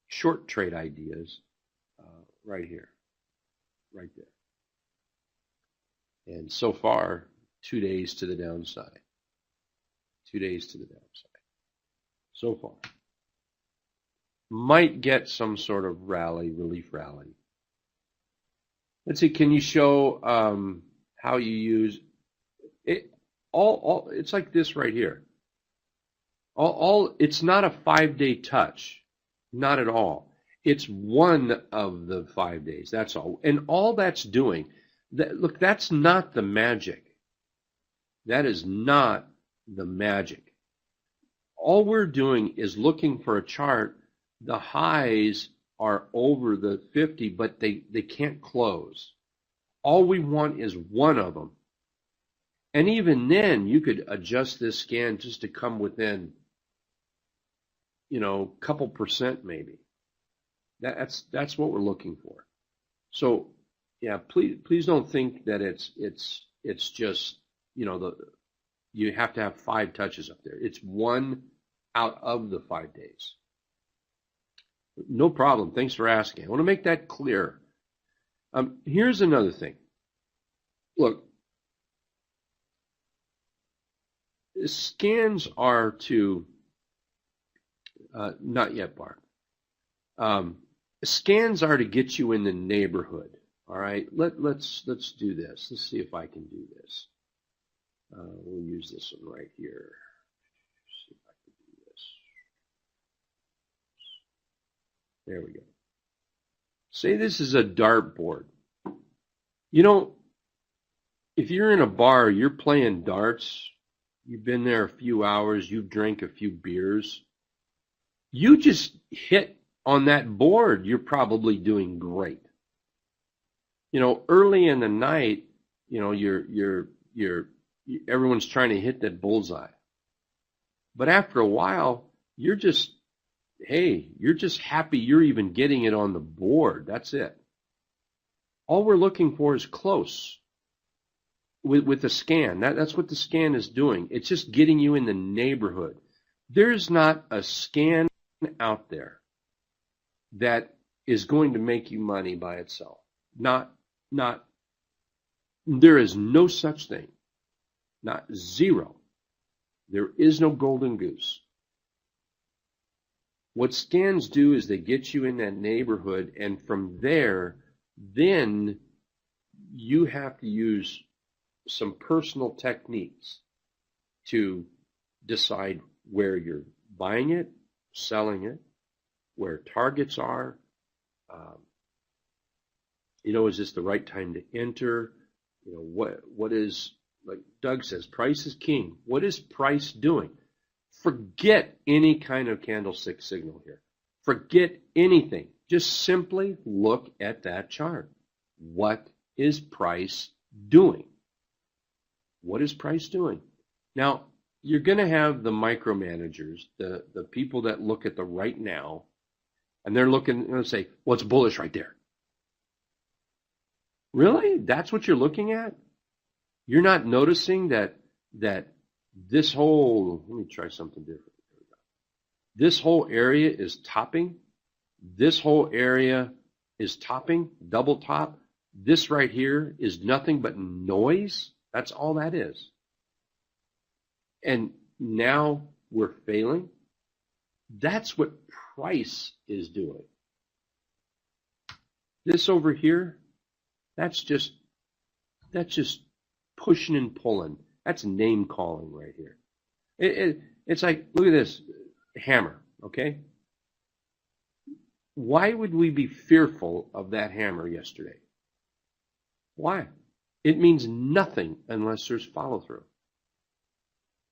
short trade ideas right here, right there. And so far, 2 days to the downside. 2 days to the downside. So far. Might get some sort of rally, relief rally. Let's see, can you show how you use it? It's like this right here. It's not a 5-day touch. Not at all. It's one of the 5 days. That's all. And all that's doing, look, that's not the magic. That is not the magic. All we're doing is looking for a chart. The highs are over the 50, but they can't close. All we want is one of them. And even then, you could adjust this scan just to come within, a couple percent maybe. That's what we're looking for. So, yeah, please don't think that it's just, you have to have 5 touches up there. It's one out of the 5 days. No problem. Thanks for asking. I want to make that clear. Here's another thing. Look, scans are to not yet, Bart. Scans are to get you in the neighborhood. All right. Let's do this. Let's see if I can do this. We'll use this one right here. See if I can do this. There we go. Say this is a dartboard. If you're in a bar, you're playing darts, you've been there a few hours, you've drank a few beers, you just hit on that board, you're probably doing great. Early in the night, everyone's trying to hit that bullseye. But after a while, you're just happy you're even getting it on the board. That's it. All we're looking for is close with the scan. That's what the scan is doing. It's just getting you in the neighborhood. There's not a scan out there that is going to make you money by itself. There is no such thing. Not zero. There is no golden goose. What scans do is they get you in that neighborhood, and from there, then you have to use some personal techniques to decide where you're buying it, selling it, where targets are. Is this the right time to enter? What is, like Doug says, price is king. What is price doing? Forget any kind of candlestick signal here. Forget anything. Just simply look at that chart. What is price doing? What is price doing? Now, you're going to have the micromanagers, the people that look at the right now, and they're looking and say, well, it's bullish right there. Really? That's what you're looking at? You're not noticing that this whole, let me try something different. This whole area is topping. This whole area is topping, double top. This right here is nothing but noise. That's all that is. And now we're failing. That's what price is doing. This over here, that's just pushing and pulling. That's name calling right here. It's like, look at this hammer, okay? Why would we be fearful of that hammer yesterday? Why? It means nothing unless there's follow through.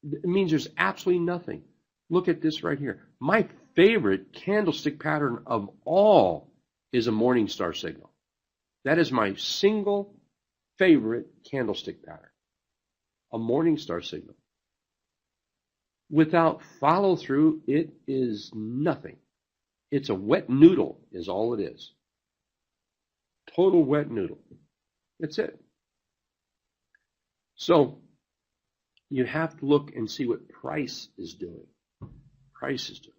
It means there's absolutely nothing. Look at this right here. My favorite candlestick pattern of all is a morning star signal. That is my single favorite candlestick pattern. A morning star signal. Without follow through, it is nothing. It's a wet noodle is all it is. Total wet noodle. That's it. So you have to look and see what price is doing. Price is doing.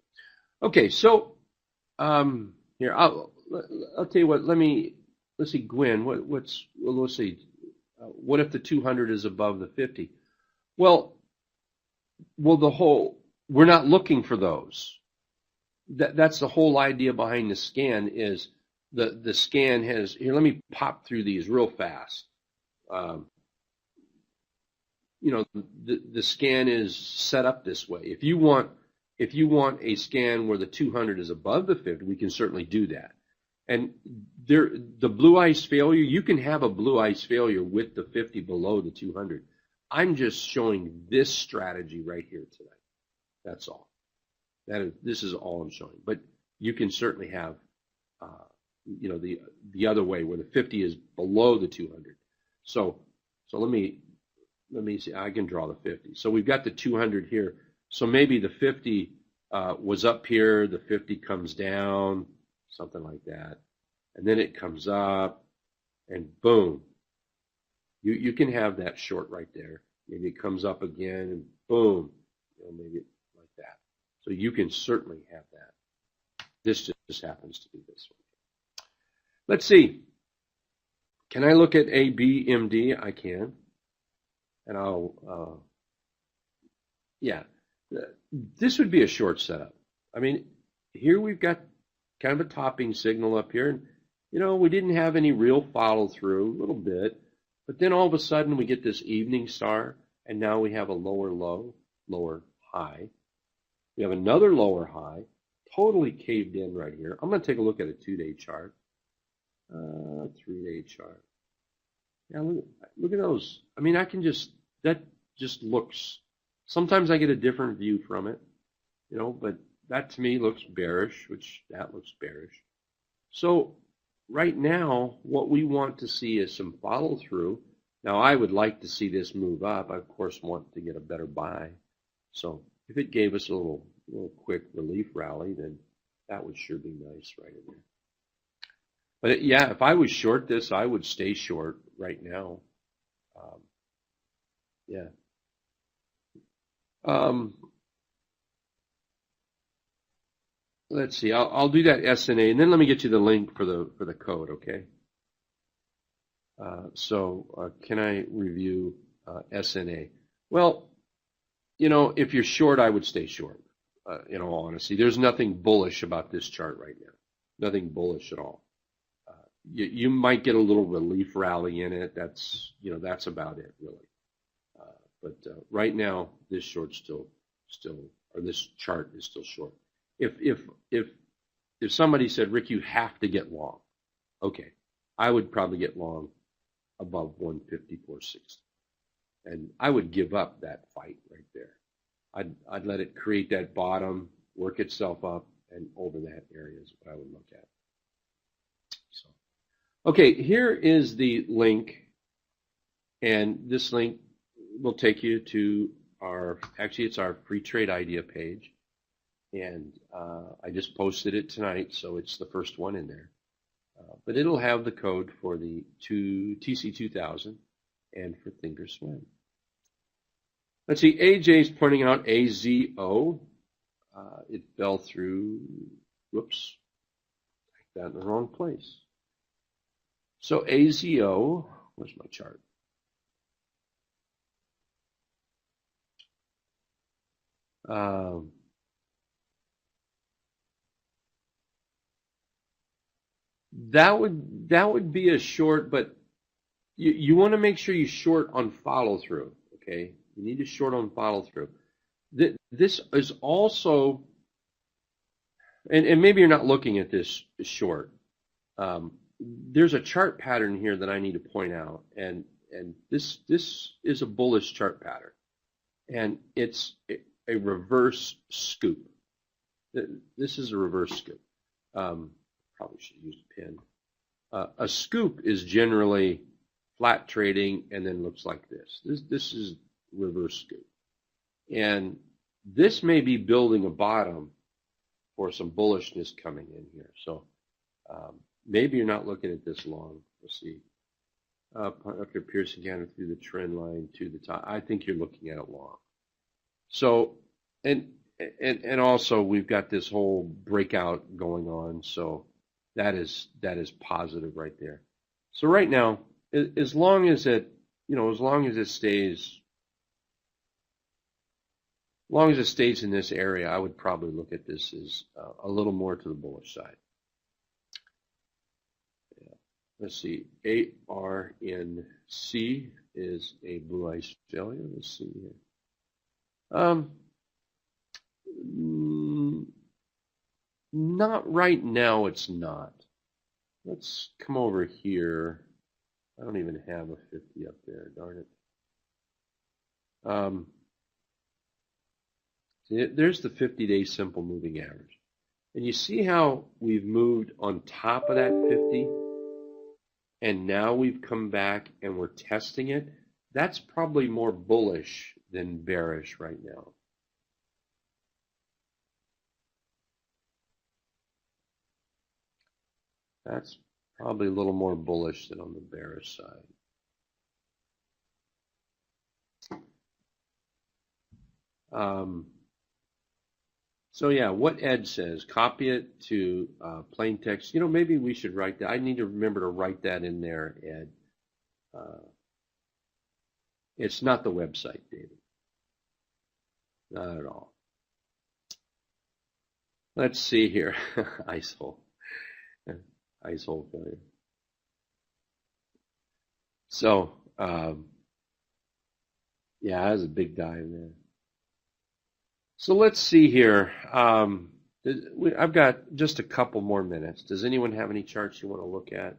Okay, so here I'll tell you what. Let's see, Gwen. Let's see. What if the 200 is above the 50? Well, we're not looking for those. That's the whole idea behind the scan is the scan has, here, let me pop through these real fast. The scan is set up this way. If you want a scan where the 200 is above the 50, we can certainly do that. And the blue ice failure, you can have a blue ice failure with the 50 below the 200. I'm just showing this strategy right here tonight. That's all. This is all I'm showing. But you can certainly have, the other way where the 50 is below the 200. So let me see. I can draw the 50. So we've got the 200 here. So maybe the 50 was up here. The 50 comes down, something like that, and then it comes up, and boom. You can have that short right there. Maybe it comes up again, and boom. Maybe like that. So you can certainly have that. This just happens to be this one. Let's see. Can I look at A, B, M, D? I can. And I'll, this would be a short setup. I mean, here we've got kind of a topping signal up here. And, we didn't have any real follow through, a little bit. But then all of a sudden we get this evening star, and now we have a lower low, lower high. We have another lower high, totally caved in right here. I'm going to take a look at a 2-day chart, 3-day chart. Yeah, look at those. I mean, that just looks, sometimes I get a different view from it, but that to me looks bearish, that looks bearish. So right now, what we want to see is some follow through. Now, I would like to see this move up. I, of course, want to get a better buy. So if it gave us a little quick relief rally, then that would sure be nice right in there. But yeah, if I was short this, I would stay short right now. Let's see. I'll do that SNA, and then let me get you the link for the code. Okay. Can I review SNA? Well, if you're short, I would stay short. In all honesty, there's nothing bullish about this chart right now. Nothing bullish at all. You might get a little relief rally in it. That's about it really. But right now, this short's still, or this chart is still short. If somebody said, Rick, you have to get long, okay, I would probably get long above 154.60, and I would give up that fight right there. I'd let it create that bottom, work itself up, and over that area is what I would look at. So, okay, here is the link, and this link will take you to it's our free trade idea page, and I just posted it tonight, so it's the first one in there. But it'll have the code for the TC2000 and for Thinkorswim. Let's see, AJ is pointing out AZO. It fell through, whoops, I got that in the wrong place. So AZO, where's my chart? Um, that would be a short, but you want to make sure you short on follow through. Okay, you need to short on follow through. This is also, and maybe you're not looking at this short. Um, there's a chart pattern here that I need to point out, and this is a bullish chart pattern, and it's a reverse scoop. This is a reverse scoop. Probably should use a pen. A scoop is generally flat trading and then looks like this. This is reverse scoop, and this may be building a bottom for some bullishness coming in here. So maybe you're not looking at this long. Let's see. After piercing down through the trend line to the top, I think you're looking at it long. So, and also we've got this whole breakout going on. So that is positive right there. So right now, as long as it stays, in this area, I would probably look at this as a little more to the bullish side. Yeah. Let's see, ARNC is a blue ice failure. Let's see here. Not right now, it's not. Let's come over here. I don't even have a 50 up there, darn it. There's the 50-day simple moving average. And you see how we've moved on top of that 50? And now we've come back and we're testing it. That's probably more bullish than bearish right now. That's probably a little more bullish than on the bearish side. So yeah, what Ed says, copy it to plain text. Maybe we should write that. I need to remember to write that in there, Ed. It's not the website, David. Not at all. Let's see here. Ice hole failure. So, yeah, that was a big dive there. So let's see here. I've got just a couple more minutes. Does anyone have any charts you want to look at?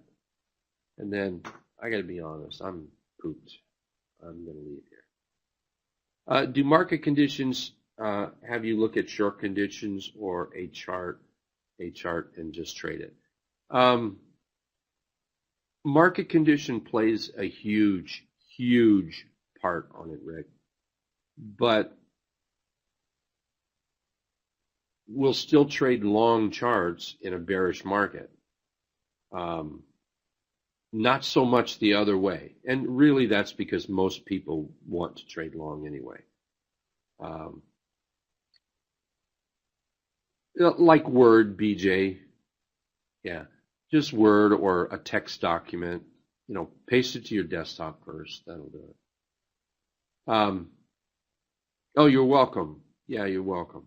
And then I got to be honest, I'm pooped. I'm going to leave here. Do market conditions have you look at short conditions or a chart and just trade it? Market condition plays a huge part on it, Rick. But we'll still trade long charts in a bearish market. Not so much the other way. And really that's because most people want to trade long anyway. Like Word, BJ. Yeah. Just Word or a text document. Paste it to your desktop first. That'll do it. Oh, you're welcome. Yeah, you're welcome.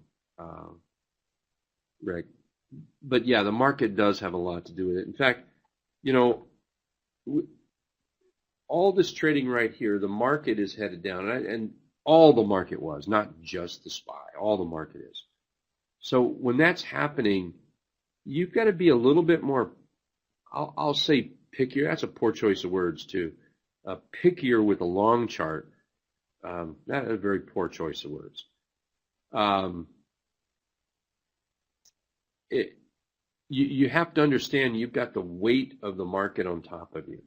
Rick. But yeah, the market does have a lot to do with it. In fact, all this trading right here, the market is headed down, and all the market was, not just the SPY, all the market is. So when that's happening, you've got to be a little bit more, I'll say pickier. That's a poor choice of words too. Pickier with a long chart. That's a very poor choice of words. You have to understand you've got the weight of the market on top of you.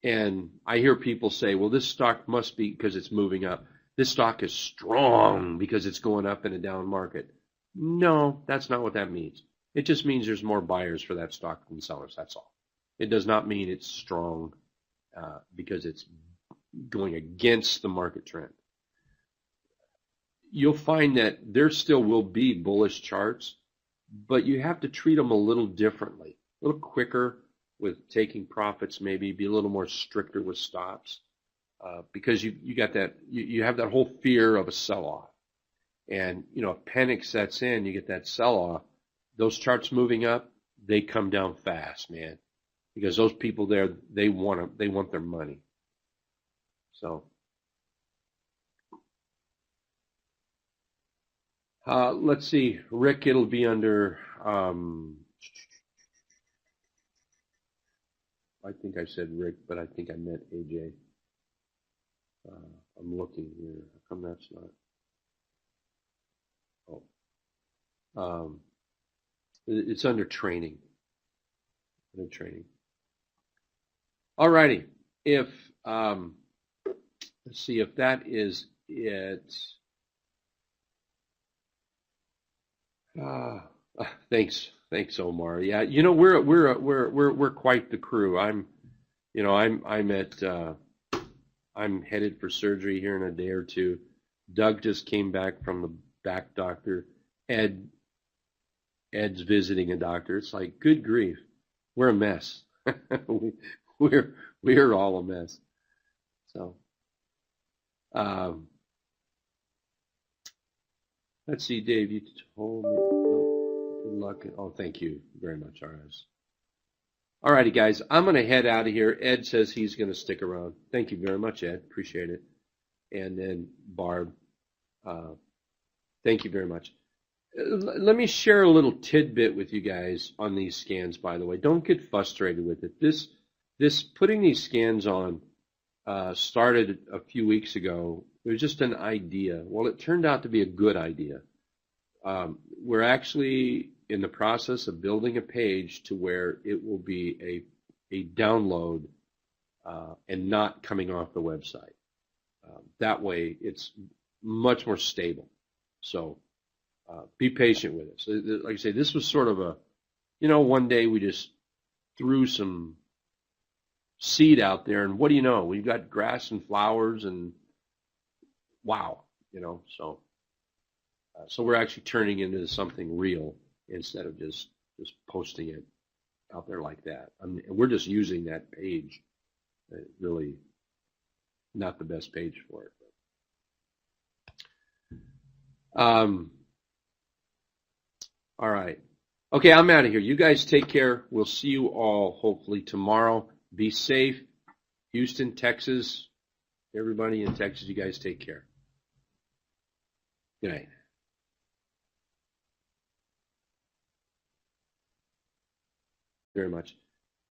And I hear people say, well, this stock must be because it's moving up. This stock is strong because it's going up in a down market. No, that's not what that means. It just means there's more buyers for that stock than sellers. That's all. It does not mean it's strong because it's going against the market trend. You'll find that there still will be bullish charts, but you have to treat them a little differently, a little quicker with taking profits, maybe be a little more stricter with stops, because you got that, you have that whole fear of a sell-off. And, if panic sets in, you get that sell-off. Those charts moving up, they come down fast, man, because those people there, they want their money. So, let's see, Rick, it'll be under, I think I said Rick, but I think I meant AJ. I'm looking here. How come that's not? Oh, it's under training. Under training. All righty. If let's see if that is it. Thanks, Omar. Yeah, we're quite the crew. I'm headed for surgery here in a day or two. Doug just came back from the back doctor. Ed's visiting a doctor. It's like, good grief, we're a mess. we're all a mess. So, let's see, Dave. You told me. Good luck. Oh, thank you very much, RS. All righty, guys. I'm going to head out of here. Ed says he's going to stick around. Thank you very much, Ed. Appreciate it. And then Barb, thank you very much. Let me share a little tidbit with you guys on these scans, by the way. Don't get frustrated with it. This putting these scans on started a few weeks ago. It was just an idea. Well, it turned out to be a good idea. We're actually in the process of building a page to where it will be a download and not coming off the website. That way, it's much more stable. So be patient with us. Like I say, this was sort of a, one day we just threw some seed out there, and what do you know? We've got grass and flowers, and wow, so we're actually turning into something real instead of just posting it out there like that. I mean, we're just using that page. Really not the best page for it. All right. Okay, I'm out of here. You guys take care. We'll see you all hopefully tomorrow. Be safe. Houston, Texas, everybody in Texas, you guys take care. Good night. Very much.